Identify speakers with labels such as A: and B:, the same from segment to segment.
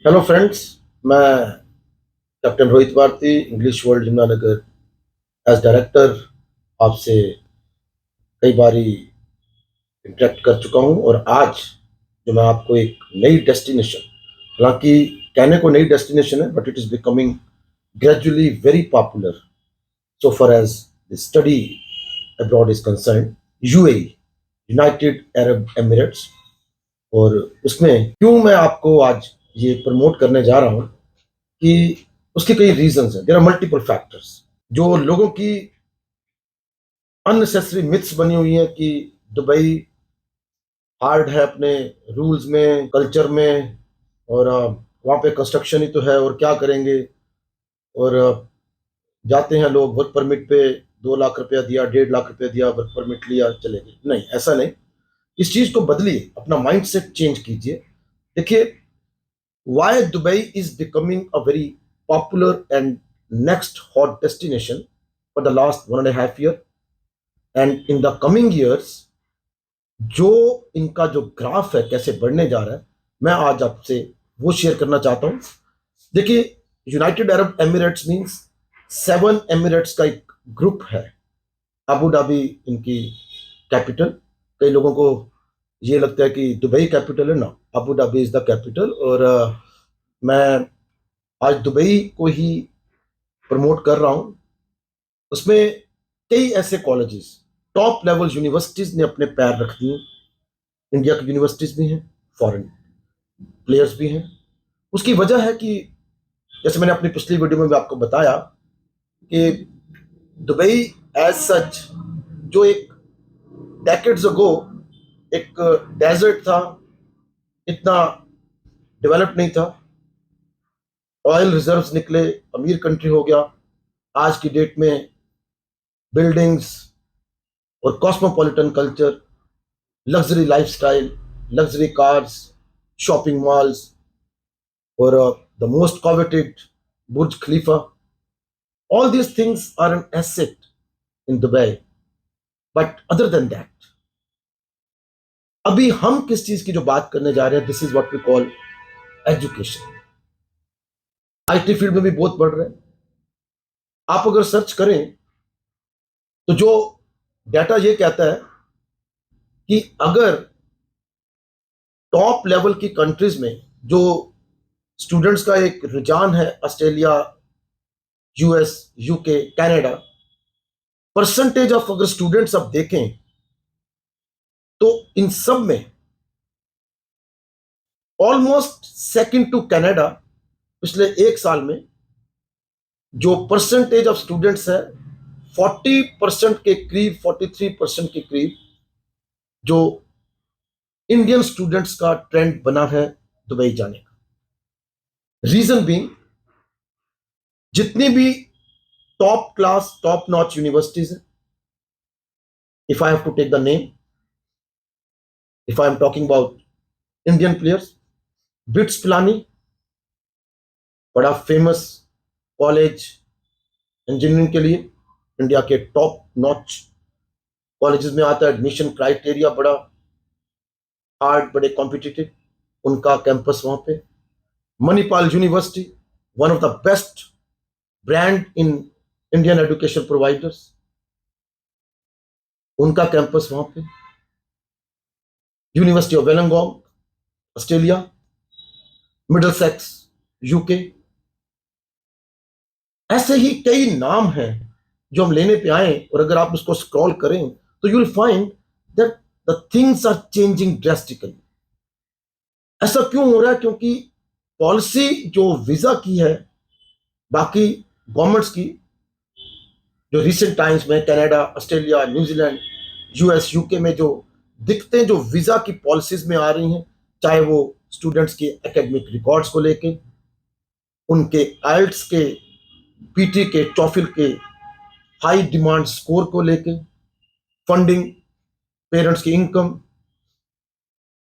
A: Hello friends. मैं captain Rohit Bharti, English world Yamunanagar as director आपसे कई बारी इंटरेक्ट कर चुका हूं और आज जो मैं आपको एक नई डेस्टिनेशन, हालांकि कहने को नई डेस्टिनेशन है but it is becoming gradually very popular so far as the study abroad is concerned, UAE, United Arab Emirates. और उसमें क्यों मैं आपको आज ये प्रमोट करने जा रहा हूं कि उसके कई रीजंस हैं। देयर आर मल्टीपल फैक्टर्स जो लोगों की अननेसेसरी मिथ्स बनी हुई है कि दुबई हार्ड है अपने रूल्स में, कल्चर में, और वहाँ पे कंस्ट्रक्शन ही तो है और क्या करेंगे। और जाते हैं लोग वर्क परमिट पे, 2 लाख रुपया दिया, 1.5 लाख रुपया दिया, वर्क परमिट लिया, चले गए। नहीं, ऐसा नहीं। इस चीज को बदलिए, अपना माइंडसेट चेंज कीजिए। देखिए, why Dubai is becoming a very popular and next hot destination for the last 1.5 year, and in the coming years जो इनका जो ग्राफ है कैसे बढ़ने जा रहा है, मैं आज आपसे वो शेयर करना चाहता हूं। देखिए, United Arab Emirates means 7 Emirates का एक ग्रुप है। अबू धाबी इनकी कैपिटल। कई लोगों को ये लगता है कि दुबई कैपिटल है ना, Abu Dhabi is the capital. और मैं आज दुबई को ही प्रमोट कर रहा हूं। उसमें कई ऐसे कॉलेजेस, टॉप लेवल यूनिवर्सिटीज ने अपने पैर रख दिए। इंडिया की यूनिवर्सिटीज भी हैं, फॉरेन प्लेयर्स भी हैं। उसकी वजह है कि जैसे मैंने अपनी पिछली वीडियो में भी आपको बताया कि दुबई एज सच, जो एक डेकेड्स अगो एक डेजर्ट था, इतना डेवलप नहीं था, ऑयल रिजर्व्स निकले, अमीर कंट्री हो गया। आज की डेट में बिल्डिंग्स और cosmopolitan culture, luxury lifestyle, luxury cars, shopping malls, और the most coveted Burj Khalifa. All these things are an asset in Dubai. But other than that, अभी हम किस चीज की जो बात करने जा रहे हैं, this is what we call education. IT field में भी बहुत बढ़ रहे हैं। आप अगर सर्च करें तो जो डाटा ये कहता है कि अगर टॉप लेवल की कंट्रीज में जो स्टूडेंट्स का एक रुझान है, Australia, US, UK, Canada, percentage of अगर स्टूडेंट्स आप देखें तो इन सब में ऑलमोस्ट सेकंड टू कनाडा पिछले 1 साल में जो परसेंटेज ऑफ स्टूडेंट्स है, 40% के करीब, 43% के करीब जो इंडियन स्टूडेंट्स का ट्रेंड बना है दुबई जाने का। रीजन बीइंग, जितनी भी top class, top notch universities है, if I have to take the name, if I am talking about Indian players, BITS Pilani, बड़ा फेमस कॉलेज इंजीनियरिंग के लिए, इंडिया के टॉप नॉच कॉलेजेस में आता है। एडमिशन क्राइटेरिया बड़ा हार्ड, बड़े कॉम्पिटिटिव, उनका कैंपस वहां पे। Manipal university, one of the best brand in Indian education providers, उनका कैंपस वहां पे। University of Wollongong, Australia, Middlesex, UK. ऐसे ही कई नाम हैं जो हम लेने पे आए, और अगर आप उसको स्क्रॉल करें तो you will find that the things are changing drastically. ऐसा क्यों हो रहा है? क्योंकि पॉलिसी जो वीजा की है बाकी गवर्नमेंट्स की, जो रिसेंट टाइम्स में Canada, Australia, New Zealand, US, UK में जो दिखते हैं, जो वीजा की पॉलिसीज में आ रही हैं, चाहे वो स्टूडेंट्स के एकेडमिक रिकॉर्ड्स को लेके, उनके आइल्ट्स के, पीटी के, टॉफिल के हाई डिमांड स्कोर को लेके, फंडिंग, पेरेंट्स की income,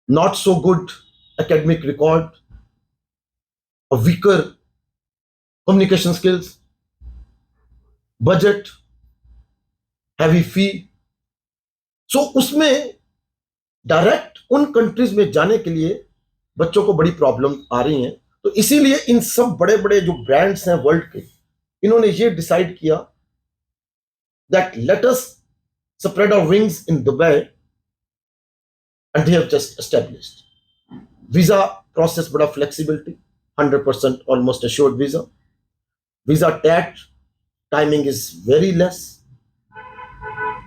A: not so good academic record, weaker communication skills, budget, heavy fee. So उसमें डायरेक्ट उन कंट्रीज में जाने के लिए बच्चों को बड़ी प्रॉब्लम आ रही हैं। तो इसीलिए इन सब बड़े बड़े जो ब्रांड्स हैं वर्ल्ड के, इन्होंने ये डिसाइड किया that let us spread our wings in Dubai, and they have just established visa process, बड़ा flexibility, 100% almost assured visa TAT timing is very less,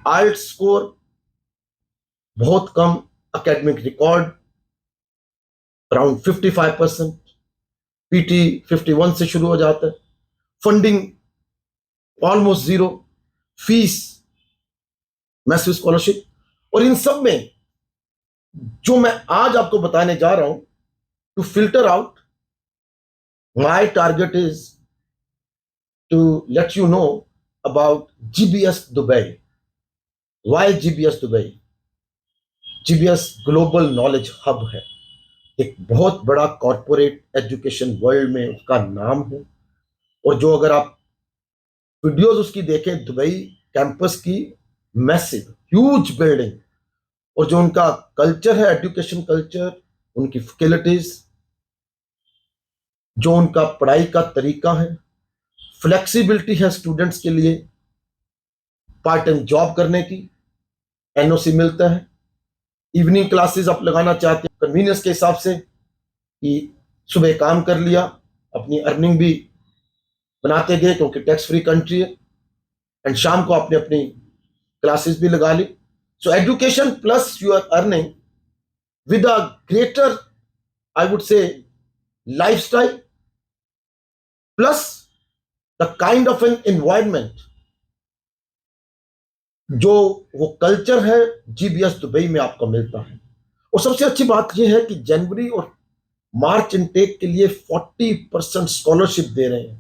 A: IELTS score बहुत कम, एकेडमिक रिकॉर्ड अराउंड 55%, पीटी 51 से शुरू हो जाता है, funding almost zero, fees massive scholarship. और इन सब में जो मैं आज आपको बताने जा रहा हूं, to filter out, my target is to let you know about GBS Dubai. Why GBS Dubai? GBS global knowledge hub है, एक बहुत बड़ा कॉरपोरेट एजुकेशन वर्ल्ड में उसका नाम है। और जो अगर आप वीडियोस उसकी देखें, दुबई कैंपस की मैसिव ह्यूज बिल्डिंग, और जो उनका कल्चर है, एजुकेशन कल्चर, उनकी फैसिलिटीज, जो उनका पढ़ाई का तरीका है, फ्लेक्सिबिलिटी है स्टूडेंट्स के लिए, पार्ट टाइम जॉब करने की, NOC मिलता है, इवनिंग क्लासेस आप लगाना चाहते हैं कन्वीनियंस के हिसाब से, कि सुबह काम कर लिया, अपनी अर्निंग भी बनाते गए क्योंकि टैक्स फ्री कंट्री है, एंड शाम को आपने अपनी क्लासेस भी लगा ली। So education plus you are earning with a greater, I would say, lifestyle, plus the kind of an environment, जो वो कल्चर है GBS दुबई में आपको मिलता है। और सबसे अच्छी बात यह है कि जनवरी और मार्च इनटेक के लिए 40% स्कॉलरशिप दे रहे हैं।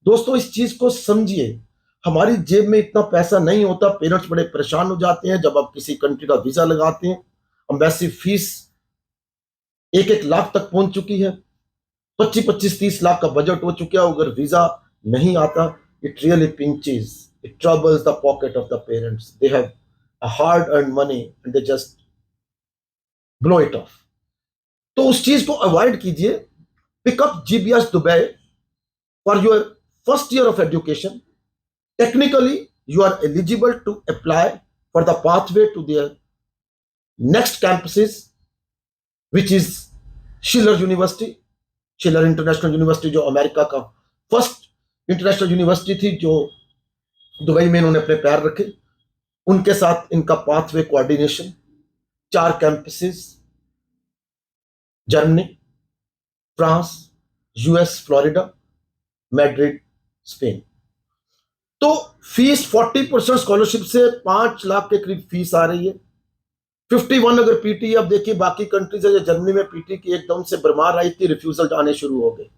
A: दोस्तों, इस चीज को समझिए, हमारी जेब में इतना पैसा नहीं होता, पेरेंट्स बड़े परेशान हो जाते हैं जब आप किसी कंट्री का वीजा लगाते हैं। एम्बेसी फीस 1-1 लाख तक पहुंच चुकी है, 25-30 लाख का बजट हो चुका है। अगर वीजा नहीं आता, it really pinches, it troubles the pocket of the parents. They have a hard earned money and they just blow it off. तो उस चीज को अवॉइड कीजिए। Pick up GBS Dubai for your first year of education. Technically you are eligible to apply for the pathway to their next campuses, which is Schiller University, Schiller International University, जो America का first international university थी, जो Dubai में इन्होंने अपने पैर रखे। उनके साथ इनका pathway coordination, 4 campuses, Germany, France, US, Florida, Madrid, Spain. तो फीस 40% स्कॉलरशिप से 5 लाख के करीब फीस आ रही है। 51 अगर पीटी, अब देखिए बाकी कंट्रीज है, जर्मनी में पीटी की एकदम से भरमार आई थी, रिफ्यूजल आने शुरू हो गए।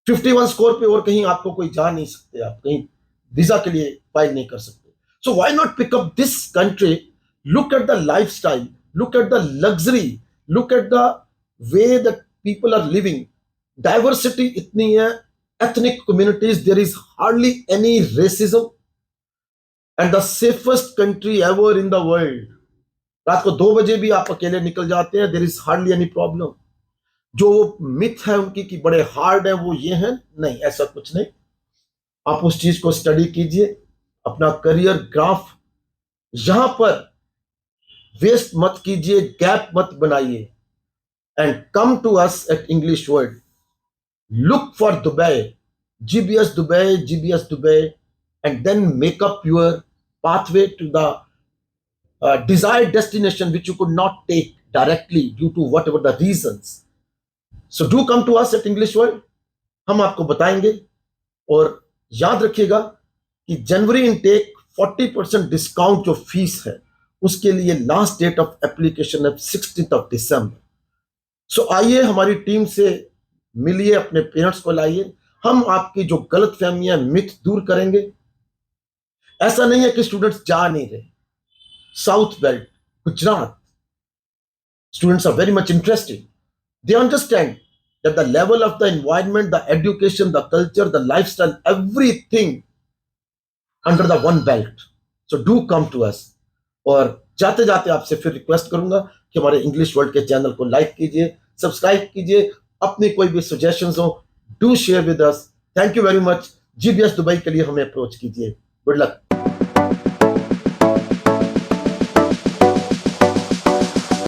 A: 51 स्कोर पे और कहीं आपको कोई जा नहीं सकते, आप कहीं वीजा के लिए फाइल नहीं कर सकते। So why not pick up this country? Look at the lifestyle, look at the luxury, look at the way that people are living. Diversity इतनी है, ethnic communities, there is hardly any racism, and the safest country ever in the world. रात को 2 बजे भी आप अकेले निकल जाते हैं, there is hardly any problem. जो मिथ है उनकी कि बड़े हार्ड है, वो ये है, नहीं, ऐसा कुछ नहीं। आप उस चीज को स्टडी कीजिए, अपना करियर ग्राफ यहां पर वेस्ट मत कीजिए, गैप मत बनाइए, and come to us at English world. Look for Dubai, GBS Dubai, GBS Dubai, and then make up your pathway to the desired destination which you could not take directly due to whatever the reasons. So do come to us at English World, हम आपको बताएंगे। और याद रखिएगा कि जनवरी intake 40% discount जो fees है, उसके लिए लास्ट डेट ऑफ एप्लीकेशन है 16 दिसंबर। सो आइए, हमारी टीम से मिलिए, अपने पेरेंट्स को लाइए, हम आपकी जो गलत फहमियां, मिथ दूर करेंगे। ऐसा नहीं है कि स्टूडेंट्स जा नहीं रहे। South belt, Gujarat, students are very much interested. They understand that the level of the environment, the education, the culture, the lifestyle, everything under the one belt. So do come to us. और जाते जाते आपसे फिर request करूंगा कि हमारे English world के channel को लाइक कीजिए, सब्सक्राइब कीजिए, अपनी कोई भी सजेशंस हो, do share with us. Thank you very much. GBS Dubai के लिए हमें अप्रोच कीजिए। Good luck.